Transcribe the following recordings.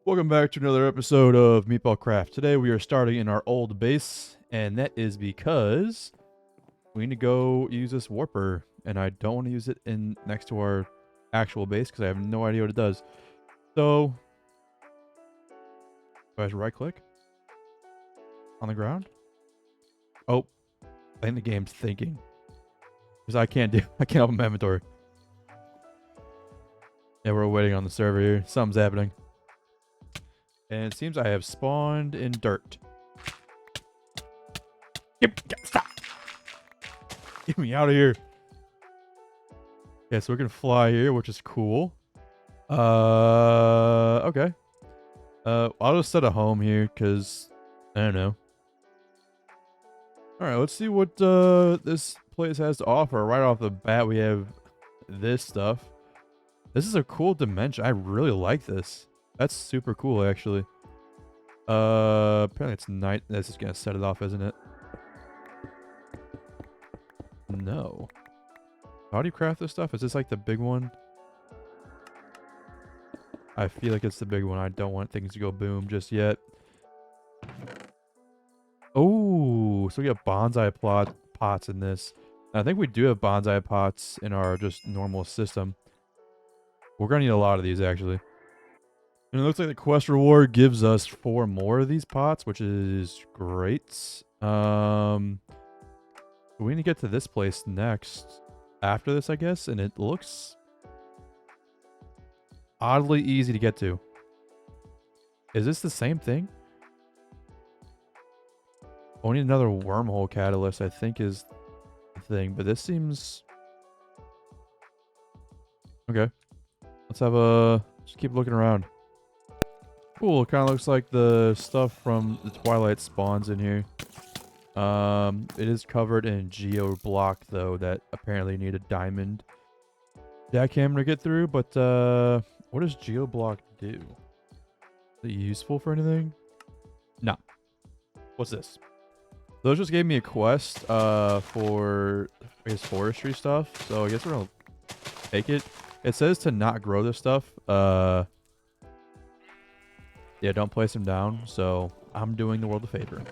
Welcome back to another episode of MeatballCraft. Today we are starting in our old base, and that is because we need to go use this warper, and I don't want to use it in next to our actual base because I have no idea what it does. So, do I have to right click on the ground? Oh, I think the game's thinking because I can't open my inventory. Yeah, we're waiting on the server here. Something's happening. And it seems I have spawned in dirt. Stop! Get me out of here. Yeah, so we can fly here, which is cool. Okay. I'll just set a home here, because, I don't know. Alright, let's see what this place has to offer. Right off the bat, we have this stuff. This is a cool dimension. I really like this. That's super cool, actually. Apparently it's night. That's just gonna set it off, isn't it? No. How do you craft this stuff? Is this like the big one? I feel like it's the big one. I don't want things to go boom just yet. Oh, so we got bonsai pots in this. And I think we do have bonsai pots in our just normal system. We're gonna need a lot of these, actually. And it looks like the quest reward gives us 4 more of these pots, which is great. We need to get to this place next. After this, I guess. And it looks oddly easy to get to. Is this the same thing? Oh, we need another wormhole catalyst, I think is the thing. But this seems... Okay. Let's have a... Just keep looking around. Cool, it kind of looks like the stuff from the Twilight spawns in here. It is covered in geo block though, that apparently need a diamond jackhammer to get through, but what does geo block do? Is it useful for anything? No. What's this? Those just gave me a quest for I guess forestry stuff, so I guess we're gonna take it. It says to not grow this stuff. Yeah, don't place them down, so I'm doing the world a favor.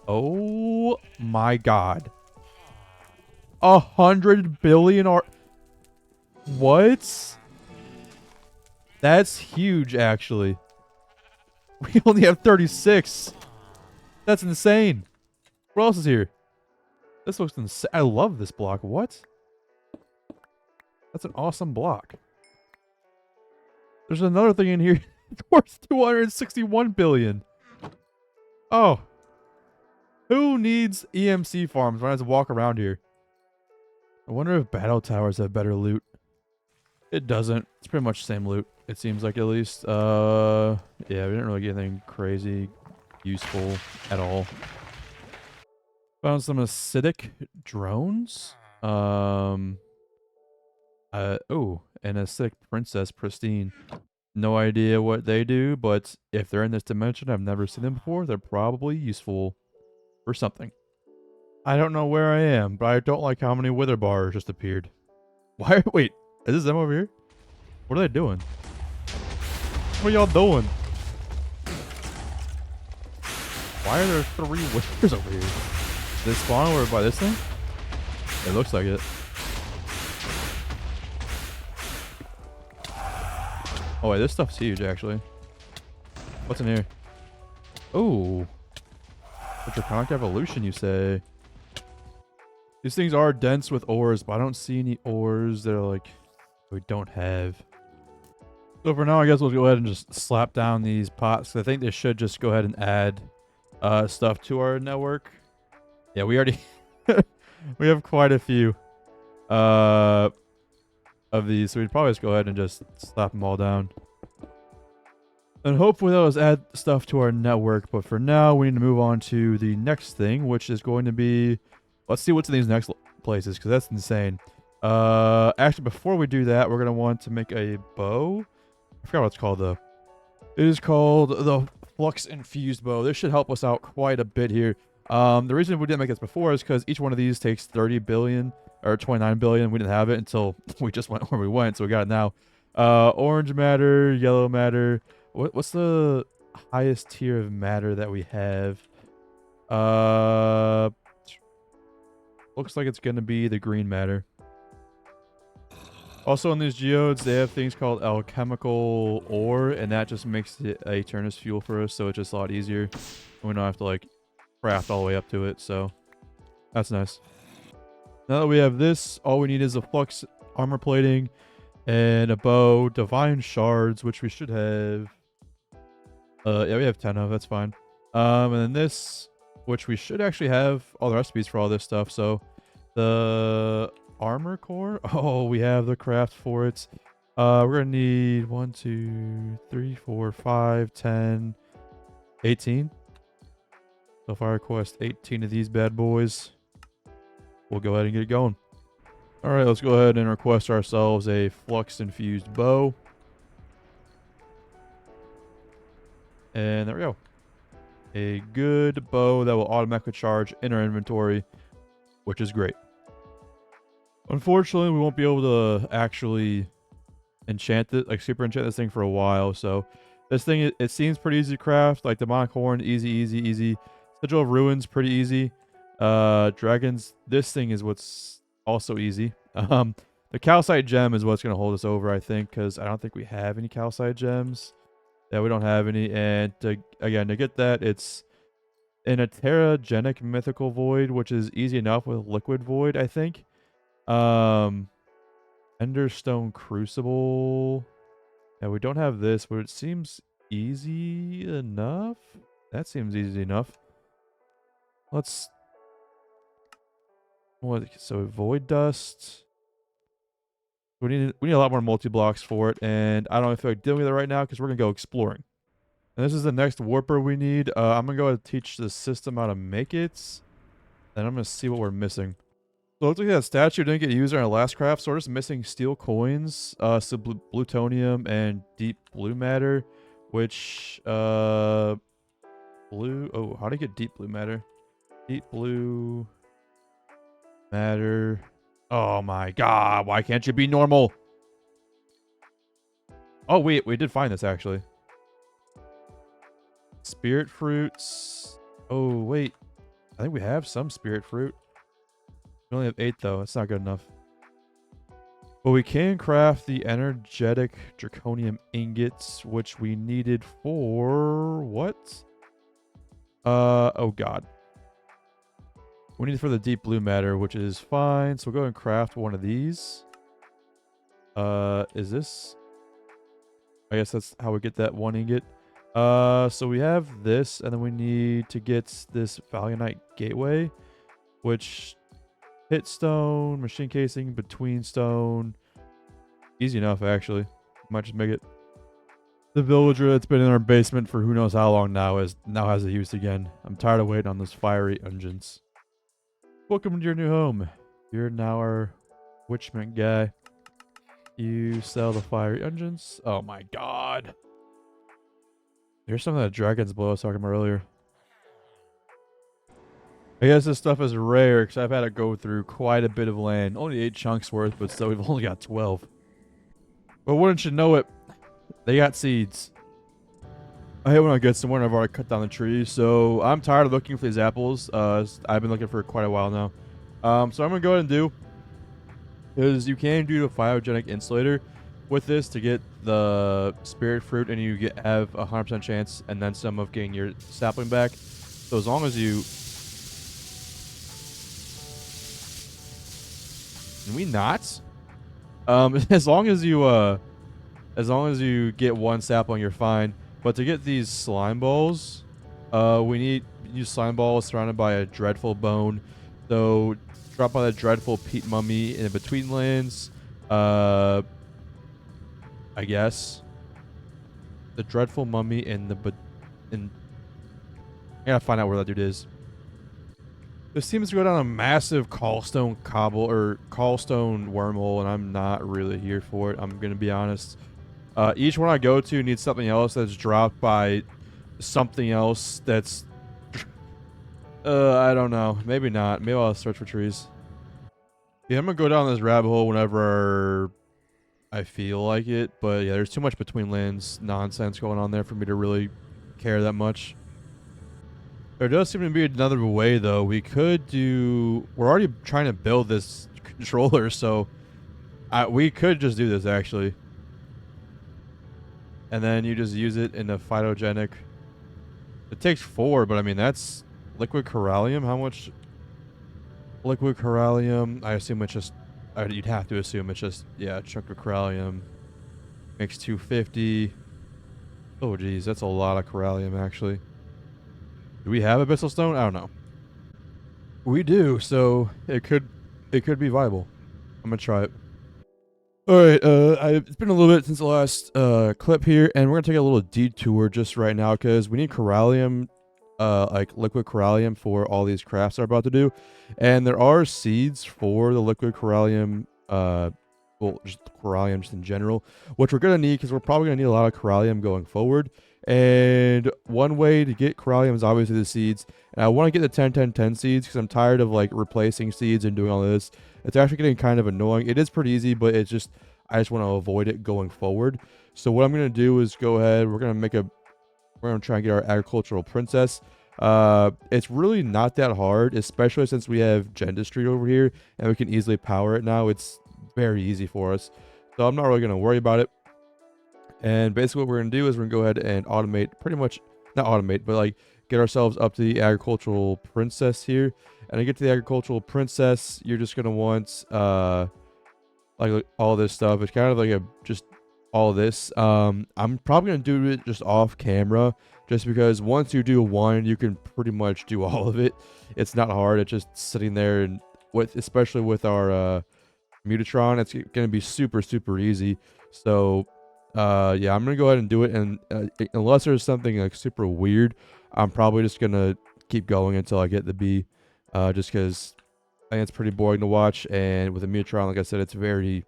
Oh my god. 100 billion What? That's huge, actually. We only have 36. That's insane. What else is here? This looks insane. I love this block. What? That's an awesome block. There's another thing in here. It's worth 261 billion. Oh. Who needs EMC farms when I have to walk around here? I wonder if battle towers have better loot. It doesn't. It's pretty much the same loot. It seems like, at least. Yeah, we didn't really get anything crazy useful at all. Found some acidic drones. Oh, an acidic princess pristine. No idea what they do, but if they're in this dimension, I've never seen them before. They're probably useful for something. I don't know where I am, but I don't like how many wither bars just appeared. Why? Wait, is this them over here? What are they doing? What are y'all doing? Why are there 3 withers over here? Did they spawn over by this thing? It looks like it. Oh wait, this stuff's huge, actually. What's in here? Oh. Draconic evolution, you say? These things are dense with ores, but I don't see any ores that are like we don't have. So for now, I guess we'll go ahead and just slap down these pots. I think they should just go ahead and add stuff to our network. Yeah, we already we have quite a few of these, so we'd probably just go ahead and just slap them all down. And hopefully that'll just add stuff to our network. But for now, we need to move on to the next thing, which is going to be... Let's see what's in these next places, because that's insane. Actually, before we do that, we're going to want to make a bow. I forgot what it's called, though. It is called the flux-infused bow. This should help us out quite a bit here. The reason we didn't make this before is because each one of these takes 30 billion, or 29 billion. We didn't have it until we just went where we went, so we got it now. Orange matter, yellow matter, What's the highest tier of matter that we have? Uh, looks like it's gonna be the green matter. Also, in these geodes, they have things called alchemical ore, and that just makes it a Turnus fuel for us, so it's just a lot easier. We don't have to like craft all the way up to it, so that's nice. Now that we have this, all we need is a flux armor plating and a bow, divine shards, which we should have. Yeah, we have 10 of. That's fine. And then this, which we should actually have all the recipes for all this stuff. So the armor core. Oh, we have the craft for it. We're gonna need 1, 2, 3, 4, 5, 10, 18. So if I request 18 of these bad boys, we'll go ahead and get it going. All right, let's go ahead and request ourselves a flux-infused bow. And there we go. A good bow that will automatically charge in our inventory, which is great. Unfortunately, we won't be able to actually enchant it, like super enchant this thing for a while. So this thing, it seems pretty easy to craft. Like demonic horn, easy. Sigil of ruins, pretty easy. Dragons, this thing is what's also easy. The calcite gem is what's going to hold us over, I think, because I don't think we have any calcite gems. Yeah, we don't have any. And again, to get that, it's in a terragenic mythical void, which is easy enough with liquid void, I think. Enderstone crucible. Yeah, we don't have this, but it seems easy enough. That seems easy enough. Let's... What? So void dust. We need a lot more multi-blocks for it, and I don't feel like dealing with it right now because we're gonna go exploring. And this is the next warper we need. I'm gonna go ahead and teach the system how to make it, and I'm gonna see what we're missing. So it looks like that statue didn't get used in our last craft, so we're just missing steel coins, plutonium, and deep blue matter, which blue. Oh, how do you get deep blue matter? Deep blue matter. Oh my god, why can't you be normal? Oh, we did find this actually. Spirit fruits. Oh, wait. I think we have some spirit fruit. We only have 8 though. That's not good enough. But we can craft the energetic draconium ingots, which we needed for what? Oh god. We need it for the deep blue matter, which is fine. So we'll go ahead and craft one of these. Is this? I guess that's how we get that one ingot. So we have this, and then we need to get this Valiantite gateway, which hit stone, machine casing, between stone. Easy enough, actually. Might just make it. The villager that's been in our basement for who knows how long now has a use again. I'm tired of waiting on those fiery engines. Welcome to your new home. You're now our witchman guy. You sell the fiery engines. Oh my god. Here's some of that dragon's blood I was talking about earlier. I guess this stuff is rare because I've had to go through quite a bit of land. Only 8 chunks worth, but still we've only got 12. But wouldn't you know it, they got seeds. I hate when I get somewhere and I've already cut down the tree, so I'm tired of looking for these apples. I've been looking for quite a while now. So I'm going to go ahead and do, because you can do a phyogenic insulator with this to get the spirit fruit, and you have a 100% chance and then some of getting your sapling back. So as long as you... Can we not? As long as you get one sapling, you're fine. But to get these slime balls, we need use slime balls surrounded by a dreadful bone. So drop by the dreadful peat mummy in the between lands. I guess the dreadful mummy in the I gotta find out where that dude is. This seems to go down a massive callstone wormhole, and I'm not really here for it. I'm gonna be honest. Each one I go to needs something else that's dropped by something else that's... I don't know. Maybe not. Maybe I'll search for trees. Yeah, I'm gonna go down this rabbit hole whenever I feel like it, but yeah, there's too much between lands nonsense going on there for me to really care that much. There does seem to be another way, though. We could do... We're already trying to build this controller, so we could just do this, actually. And then you just use it in a phytogenic... It takes 4, but I mean, that's liquid corallium. How much liquid corallium? I assume it's just... you'd have to assume it's just, yeah, chunk of corallium. Makes 250. Oh, geez, that's a lot of corallium, actually. Do we have abyssal stone? I don't know. We do, so it could be viable. I'm gonna try it. All right, it's been a little bit since the last clip here, and we're gonna take a little detour just right now because we need corallium, like liquid corallium for all these crafts I'm about to do, and there are seeds for the liquid corallium, well, just corallium just in general, which we're gonna need because we're probably gonna need a lot of corallium going forward. And one way to get corallium is obviously the seeds. And I want to get the 10-10-10 seeds because I'm tired of like replacing seeds and doing all this. It's actually getting kind of annoying. It is pretty easy, but it's just, I just want to avoid it going forward. So what I'm going to do is go ahead. We're going to try and get our agricultural princess. It's really not that hard, especially since we have Gendistry over here and we can easily power it now. It's very easy for us. So I'm not really going to worry about it. And basically what we're going to do is we're going to go ahead and automate, pretty much, not automate, but like get ourselves up to the agricultural princess here. And to get to the agricultural princess, you're just going to want like all this stuff. It's kind of like just all this. I'm probably going to do it just off camera, just because once you do one, you can pretty much do all of it. It's not hard. It's just sitting there, and especially with our Mutatron, it's going to be super, super easy. So yeah, I'm gonna go ahead and do it, and unless there's something like super weird, I'm probably just gonna keep going until I get the B, just because I think it's pretty boring to watch. And with a Mutatron, like I said, it's very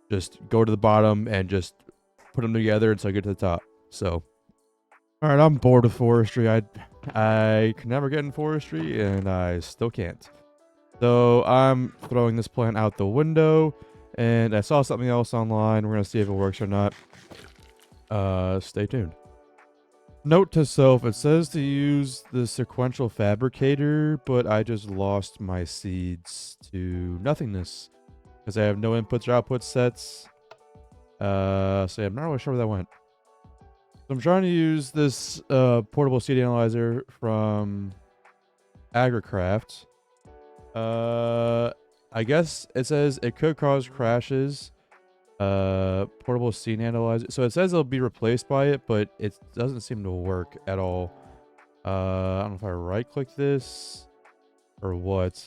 just go to the bottom and just put them together until I get to the top. So all right, I'm bored with forestry. I can never get in forestry, and I still can't. So I'm throwing this plant out the window, and I saw something else online. We're gonna see if it works or not. Stay tuned. Note to self, it says to use the sequential fabricator, but I just lost my seeds to nothingness because I have no inputs or output sets. So yeah, I'm not really sure where that went. So I'm trying to use this portable seed analyzer from AgriCraft. I guess it says it could cause crashes. Portable seed analyzer. So it says it'll be replaced by it, but it doesn't seem to work at all. I don't know if I right click this or what.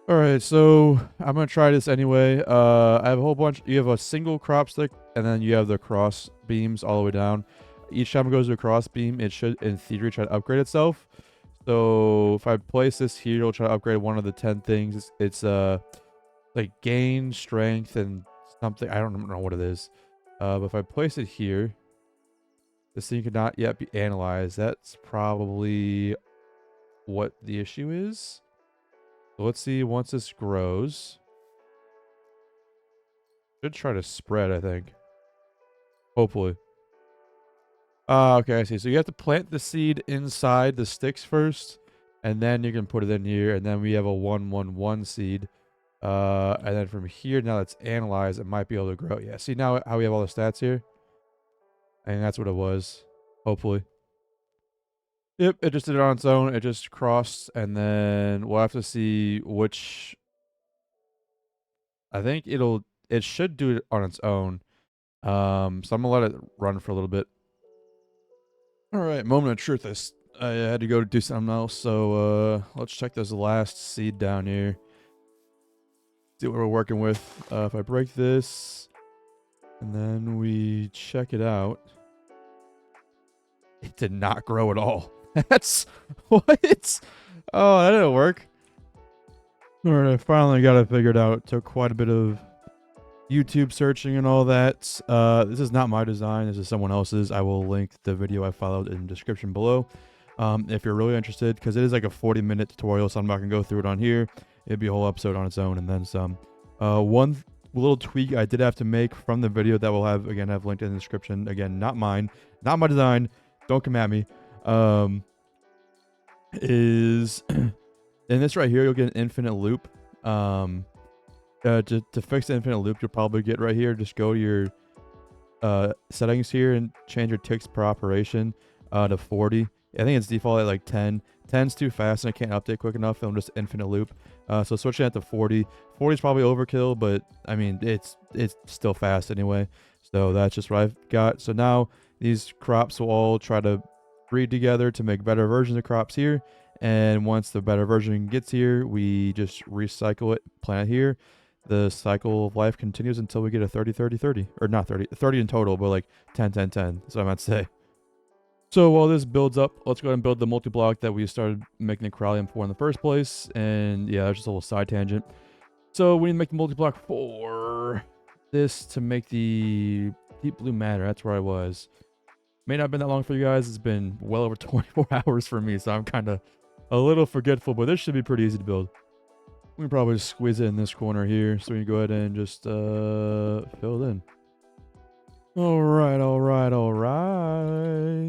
All right, so I'm gonna try this anyway. I have a whole bunch. You have a single crop stick, and then you have the cross beams all the way down. Each time it goes to a cross beam, it should, in theory, try to upgrade itself. So if I place this here, it'll try to upgrade one of the 10 things. It's like gain, strength, and something. I don't know what it is. But if I place it here, this thing could not yet be analyzed. That's probably what the issue is. So let's see, once this grows. Should try to spread, I think. Hopefully. Okay, I see. So you have to plant the seed inside the sticks first, and then you can put it in here, and then we have a 1-1-1 seed. And then from here, now that's analyzed, it might be able to grow. Yeah, see now how we have all the stats here? And that's what it was. Hopefully. Yep, it just did it on its own. It just crossed, and then we'll have to see which... I think it should do it on its own. So I'm gonna let it run for a little bit. All right, moment of truth. I had to go to do something else, so let's check this last seed down here. See what we're working with. If I break this, and then we check it out, it did not grow at all. That's what? Oh, that didn't work. All right, I finally got it figured out. It took quite a bit of YouTube searching and all that. This is not my design. This is someone else's. I will link the video I followed in the description below. If you're really interested, because it is like a 40-minute tutorial, so I'm not gonna go through it on here. It'd be a whole episode on its own and then some. One little tweak I did have to make from the video that we'll have linked in the description. Again, not mine, not my design. Don't come at me. Is in this right here, you'll get an infinite loop. To fix the infinite loop, you'll probably get right here. Just go to your settings here and change your ticks per operation to 40. I think it's default at like 10. 10's too fast and I can't update quick enough. It'll just infinite loop. So switching that to 40. 40 is probably overkill, but I mean it's still fast anyway. So that's just what I've got. So now these crops will all try to breed together to make better versions of crops here. And once the better version gets here, we just recycle it, plant it here. The cycle of life continues until we get a 30 30 30, or not 30 in total, but like 10 10 10. That's what I meant to say. So while this builds up, let's go ahead and build the multi-block that we started making the corallium for in the first place. And yeah, that's just a little side tangent. So we need to make the multi-block for this to make the deep blue matter. That's where I was. May not have been that long for you guys. It's been well over 24 hours for me, so I'm kind of a little forgetful, but this should be pretty easy to build. We can probably just squeeze it in this corner here, so we can go ahead and just fill it in. All right.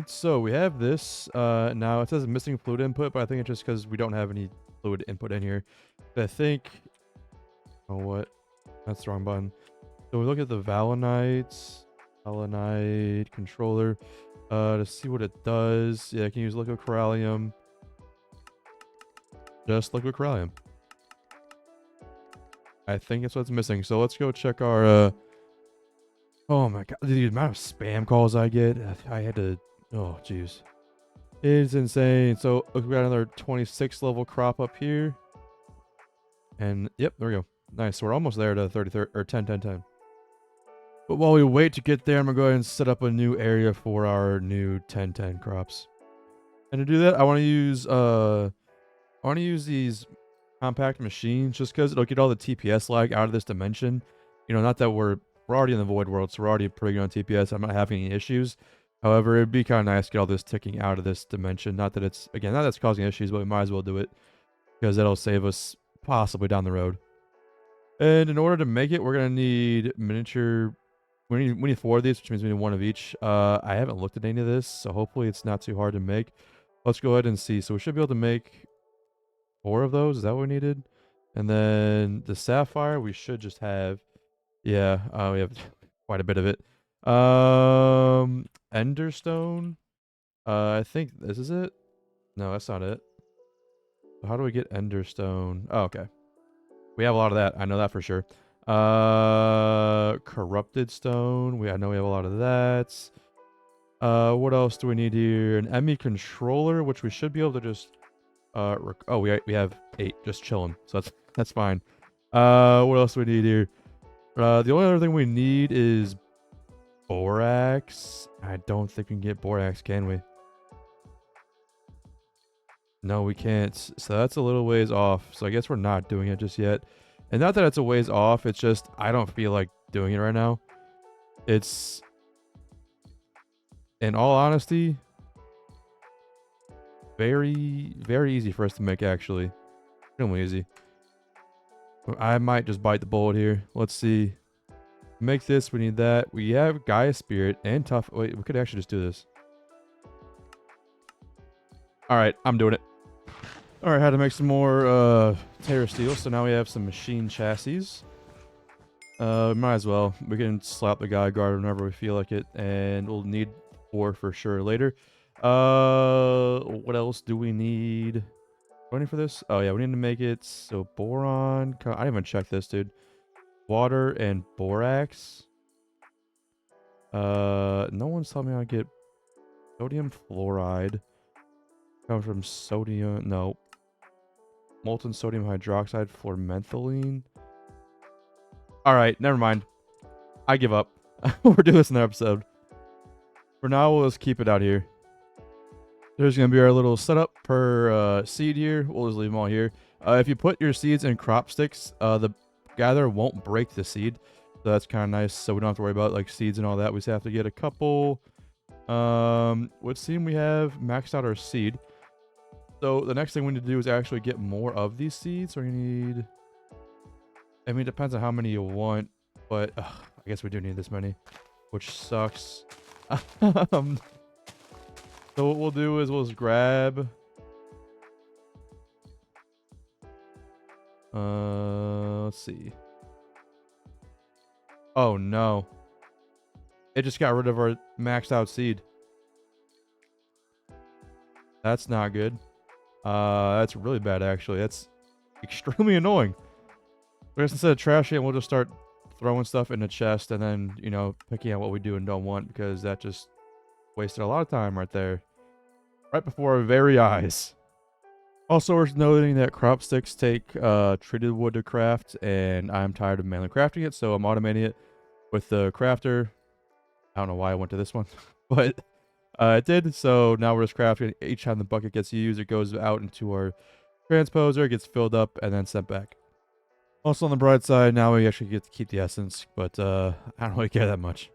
So we have this. Now it says missing fluid input, but I think it's just because we don't have any fluid input in here. But I think, oh what? That's the wrong button. So we look at the valinite controller to see what it does. Yeah, I can use liquid corallium. Just liquid corallium. I think that's what's missing. So let's go check our oh my god, the amount of spam calls I get. I had to, oh jeez. It's insane. So we got another 26 level crop up here. And yep, there we go. Nice. So we're almost there to 30 or 10 10 10. But while we wait to get there, I'm gonna go ahead and set up a new area for our new 10 10 crops. And to do that, I want to use these compact machines just because it'll get all the TPS lag out of this dimension. You know, not that we're already in the void world, so we're already pretty good on TPS. I'm not having any issues. However, it'd be kind of nice to get all this ticking out of this dimension. Not that it's, again, not that it's causing issues, but we might as well do it because that'll save us possibly down the road. And in order to make it, we're going to need miniature. We need 4 of these, which means we need 1 of each. I haven't looked at any of this, so hopefully it's not too hard to make. Let's go ahead and see. So we should be able to make 4 of those. Is that what we needed? And then the sapphire, we should just have. Yeah, we have quite a bit of it. Enderstone. I think this is it. No, that's not it. How do we get enderstone? Oh, okay. We have a lot of that. I know that for sure. Corrupted stone. I know we have a lot of that. What else do we need here? An ME controller, which we should be able to just. Oh, we have 8 just chilling, so that's fine. What else do we need here? The only other thing we need is borax. I don't think we can get borax, can we? No, we can't. So that's a little ways off. So I guess we're not doing it just yet. And not that it's a ways off. It's just I don't feel like doing it right now. It's, in all honesty, very, very easy for us to make, actually. Extremely easy. I might just bite the bullet here. Let's see. Make this. We need that. We have Gaia Spirit and Tough. Wait, we could actually just do this. All right, I'm doing it. All right, had to make some more Terra Steel. So now we have some machine chassis. Might as well. We can slap the Gaia Guard whenever we feel like it. And we'll need 4 for sure later. What else do we need? Running for this? Oh yeah, we need to make it so boron. I didn't even check this, dude. Water and borax. No one's telling me how to get sodium fluoride. Comes from sodium. No. Molten sodium hydroxide for mentholine. All right, never mind. I give up. We're doing this in the episode. For now, we'll just keep it out here. There's going to be our little setup per seed here. We'll just leave them all here. If you put your seeds in crop sticks, the gather won't break the seed. So that's kind of nice. So we don't have to worry about like seeds and all that. We just have to get a couple. Would seem we have maxed out our seed. So the next thing we need to do is actually get more of these seeds. So we need, I mean, it depends on how many you want. But I guess we do need this many, which sucks. So what we'll do is we'll just grab. Let's see. Oh no. It just got rid of our maxed out seed. That's not good. That's really bad actually. That's extremely annoying. I guess instead of trashing it, we'll just start throwing stuff in the chest and then, you know, picking out what we do and don't want, because that just wasted a lot of time right there. Right before our very eyes. Also worth noting that crop sticks take treated wood to craft, and I'm tired of manually crafting it, so I'm automating it with the crafter. I don't know why I went to this one, but it did. So now we're just crafting. Each time the bucket gets used, it goes out into our transposer, gets filled up, and then sent back. Also on the bright side, now we actually get to keep the essence, but I don't really care that much.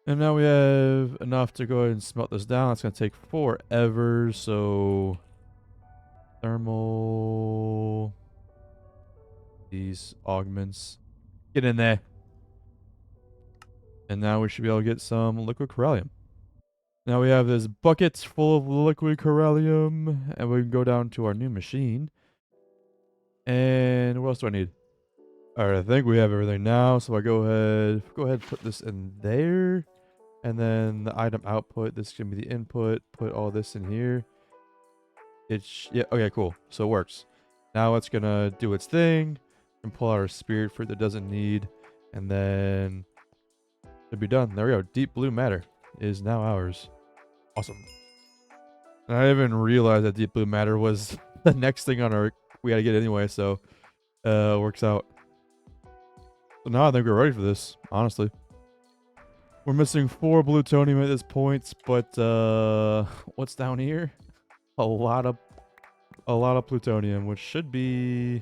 And now we have enough to go ahead and smelt this down. It's going to take forever, so thermal, these augments, get in there. And now we should be able to get some liquid corallium. Now we have this bucket full of liquid corallium, and we can go down to our new machine. And what else do I need? All right, I think we have everything now. So I go ahead and put this in there. And then the item output, this is going to be the input. Put all this in here. Yeah, okay, cool. So it works. Now it's going to do its thing and pull out our spirit fruit that doesn't need. And then it'll be done. There we go. Deep blue matter is now ours. Awesome. And I didn't even realize that deep blue matter was the next thing on our, we had to get anyway. So it works out. So now I think we're ready for this, honestly. We're missing 4 plutonium at this point, but what's down here? A lot of plutonium, which should be,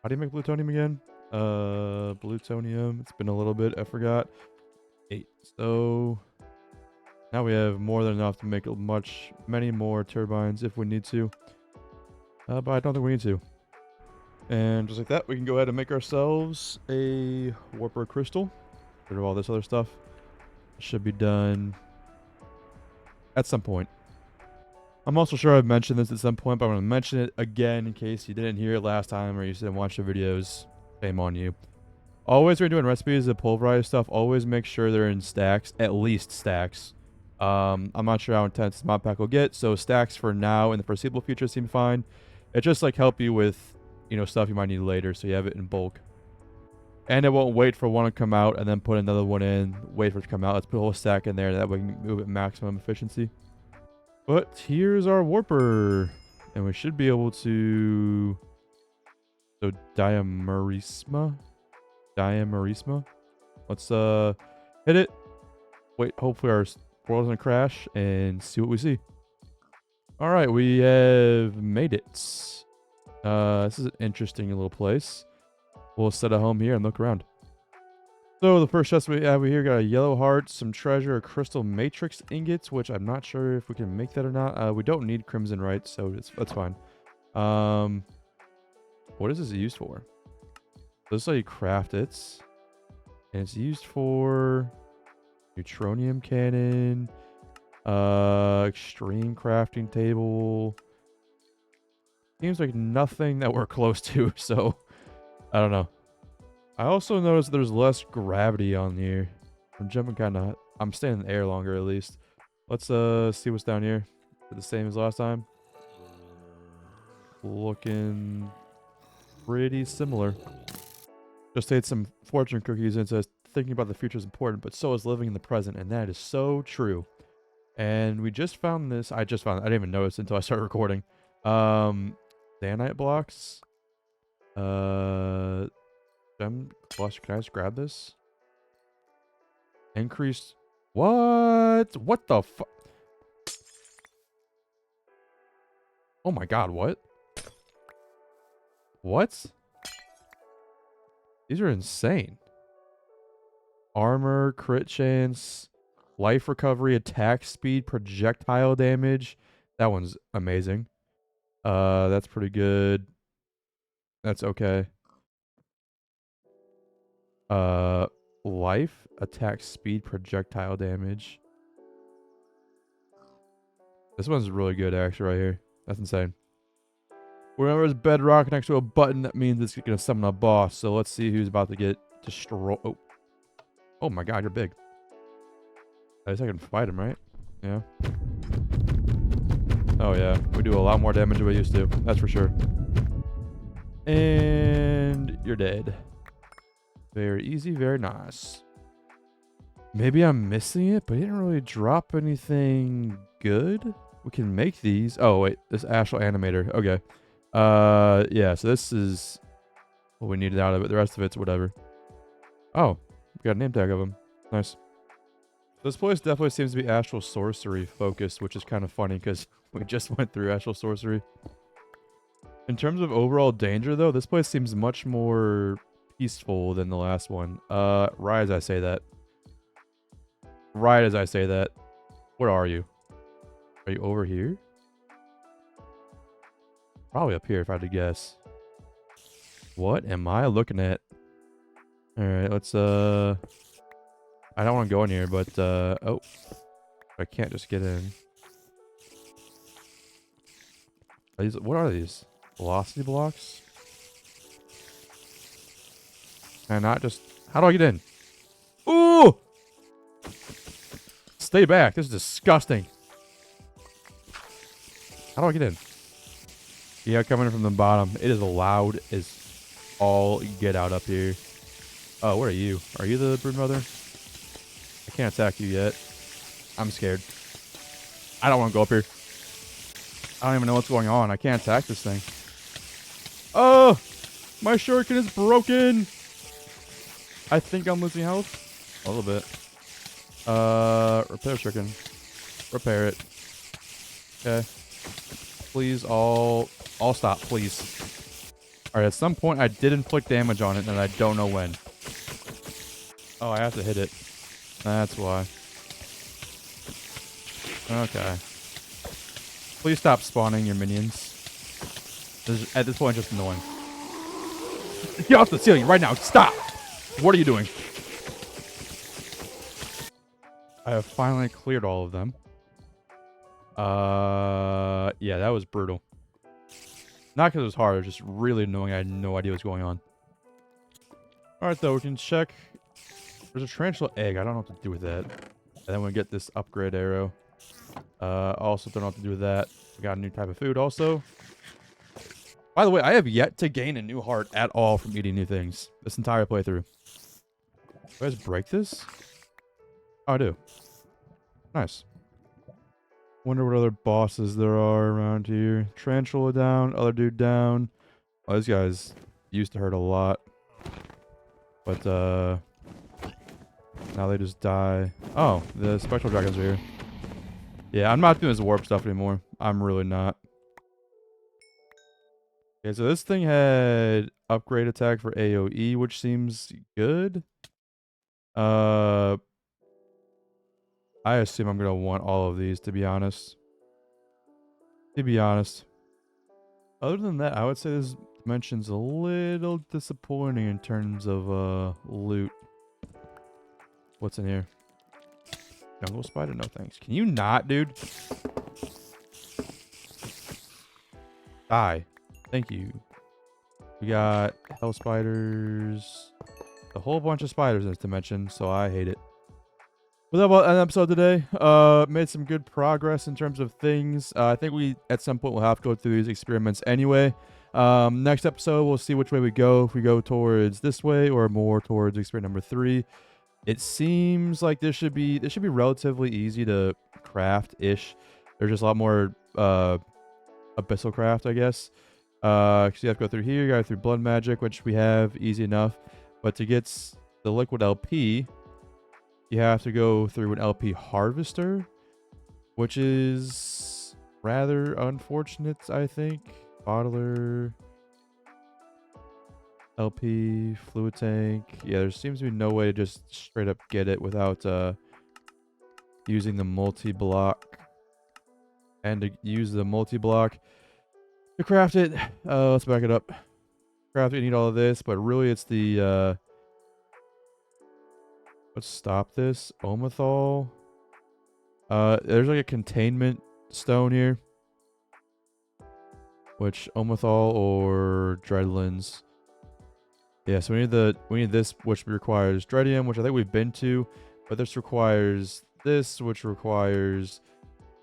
how do you make plutonium again? Plutonium. It's been a little bit, I forgot. 8. So now we have more than enough to make many more turbines if we need to. But I don't think we need to. And just like that, we can go ahead and make ourselves a warper crystal. Get rid of all this other stuff. Should be done at some point. I'm also sure I've mentioned this at some point, but I'm going to mention it again in case you didn't hear it last time or you didn't watch the videos. Shame on you. Always when you're doing recipes of pulverized stuff, always make sure they're in stacks, at least stacks. I'm not sure how intense this mod pack will get, so stacks for now in the foreseeable future seem fine. It just like help you with, you know, stuff you might need later, so you have it in bulk. And it won't wait for one to come out and then put another one in, wait for it to come out. Let's put a whole stack in there, that way we can move at maximum efficiency. But here's our warper. And we should be able to... So Diamarisma? Let's hit it. Wait, hopefully our world doesn't crash and see what we see. Alright, we have made it. This is an interesting little place. We'll set a home here and look around. So the first chest we have here got a yellow heart, some treasure, a crystal matrix ingots, which I'm not sure if we can make that or not. We don't need crimson right, so that's fine. What is this used for? This is how you craft it. And it's used for neutronium cannon, extreme crafting table. Seems like nothing that we're close to, so I don't know. I also noticed there's less gravity on here. I'm jumping I'm staying in the air longer at least. Let's see what's down here. Is it the same as last time? Looking pretty similar. Just ate some fortune cookies and it says thinking about the future is important, but so is living in the present, and that is so true. And we just found this. I just found it. I didn't even notice until I started recording. Danite blocks. Gem cluster. Can I just grab this? Increased. What? What the fuck? Oh my god, what? What? These are insane. Armor, crit chance, life recovery, attack speed, projectile damage. That one's amazing. That's pretty good. That's okay. Life, attack speed, projectile damage. This one's really good, actually, right here. That's insane. Whenever there's bedrock next to a button, that means it's going to summon a boss. So let's see who's about to get destroyed. Oh. Oh my god, you're big. At least I can fight him, right? Yeah. Oh yeah, we do a lot more damage than we used to. That's for sure. And you're dead. Very easy, very nice. Maybe I'm missing it, but he didn't really drop anything good. We can make these. Oh wait, this astral animator. Okay. Yeah, so this is what we needed out of it. The rest of it's whatever. Oh, we got a name tag of him. Nice. This place definitely seems to be astral sorcery focused, which is kind of funny because we just went through astral sorcery. In terms of overall danger, though, this place seems much more peaceful than the last one. Right as I say that. Right as I say that. Where are you? Are you over here? Probably up here if I had to guess. What am I looking at? Alright, let's, I don't want to go in here, but, oh. I can't just get in. What are these? Velocity blocks? Can I not just... How do I get in? Ooh! Stay back. This is disgusting. How do I get in? Yeah, coming in from the bottom. It is loud as all get out up here. Oh, what are you? Are you the broodmother? I can't attack you yet. I'm scared. I don't want to go up here. I don't even know what's going on. I can't attack this thing. Oh! My shuriken is broken! I think I'm losing health. A little bit. Repair shuriken. Repair it. Okay. Please, all stop, please. Alright, at some point I did inflict damage on it, and I don't know when. Oh, I have to hit it. That's why. Okay. Please stop spawning your minions. At this point, just annoying. Get off the ceiling right now. Stop! What are you doing? I have finally cleared all of them. Yeah, that was brutal. Not because it was hard, it was just really annoying. I had no idea what's going on. Alright, though, we can check. There's a tarantula egg. I don't know what to do with that. And then we get this upgrade arrow. Also don't know what to do with that. We got a new type of food also. By the way, I have yet to gain a new heart at all from eating new things. This entire playthrough. Do I just break this? Oh, I do. Nice. Wonder what other bosses there are around here. Tarantula down, other dude down. Oh, these guys used to hurt a lot. But, now they just die. Oh, the spectral dragons are here. Yeah, I'm not doing this warp stuff anymore. I'm really not. Okay, so this thing had upgrade attack for AoE, which seems good. I assume I'm gonna want all of these, to be honest. Other than that, I would say this dimension's a little disappointing in terms of loot. What's in here? Jungle spider? No thanks. Can you not, dude? Die. Thank you. We got hell spiders. A whole bunch of spiders in this dimension, so I hate it. Well, that about an episode today. Made some good progress in terms of things. I think we, at some point, will have to go through these experiments anyway. Next episode, we'll see which way we go. If we go towards this way or more towards experiment number 3. It seems like this should be relatively easy to craft-ish. There's just a lot more abyssal craft, I guess. Because you have to go through here, you gotta go through blood magic, which we have easy enough. But to get the liquid LP, you have to go through an LP harvester, which is rather unfortunate, I think. Bottler, LP, fluid tank. Yeah, there seems to be no way to just straight up get it without using the multi-block. And to use the multi-block to craft it, let's back it up. Craft it, you need all of this, but really it's the Let's stop this. Omethol. There's like a containment stone here. Which omethol or dreadlins. Yeah, so we need this, which requires dreadium, which I think we've been to, but this requires this, which requires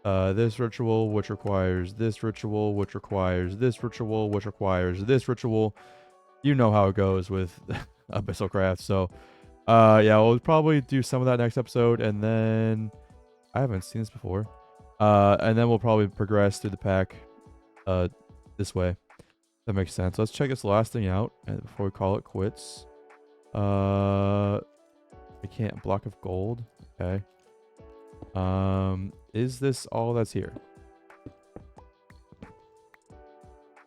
this ritual, which requires this ritual, which requires this ritual, which requires this ritual. You know how it goes with AgriCraft. So, yeah, we'll probably do some of that next episode, and then I haven't seen this before. And then we'll probably progress through the pack, this way. That makes sense. Let's check this last thing out before we call it quits. I can't. Block of gold. Okay. Is this all that's here?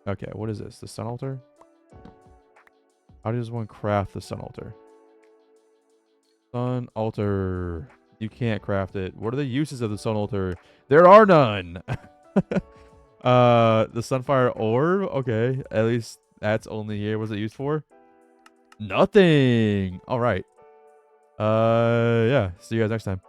Okay, what is this? The sun altar? How does one craft the sun altar? Sun altar. You can't craft it. What are the uses of the sun altar? There are none. The sunfire orb. Okay, at least that's only here. What's it used for? Nothing. All right. Yeah. See you guys next time.